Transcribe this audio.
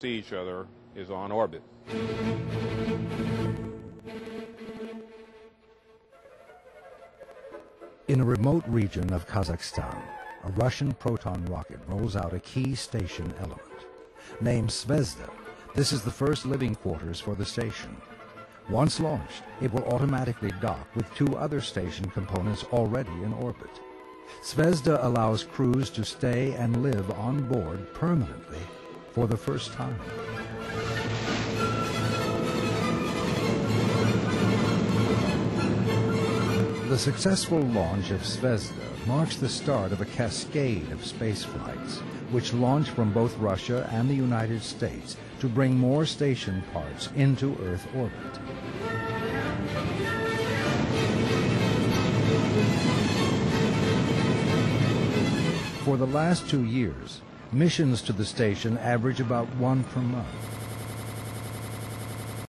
see each other is on orbit. In a remote region of Kazakhstan, a Russian Proton rocket rolls out a key station element. Named Zvezda, this is the first living quarters for the station. Once launched, it will automatically dock with two other station components already in orbit. Zvezda allows crews to stay and live on board permanently for the first time. The successful launch of Zvezda marks the start of a cascade of space flights, which launch from both Russia and the United States to bring more station parts into Earth orbit. For the last 2 years, missions to the station average about one per month.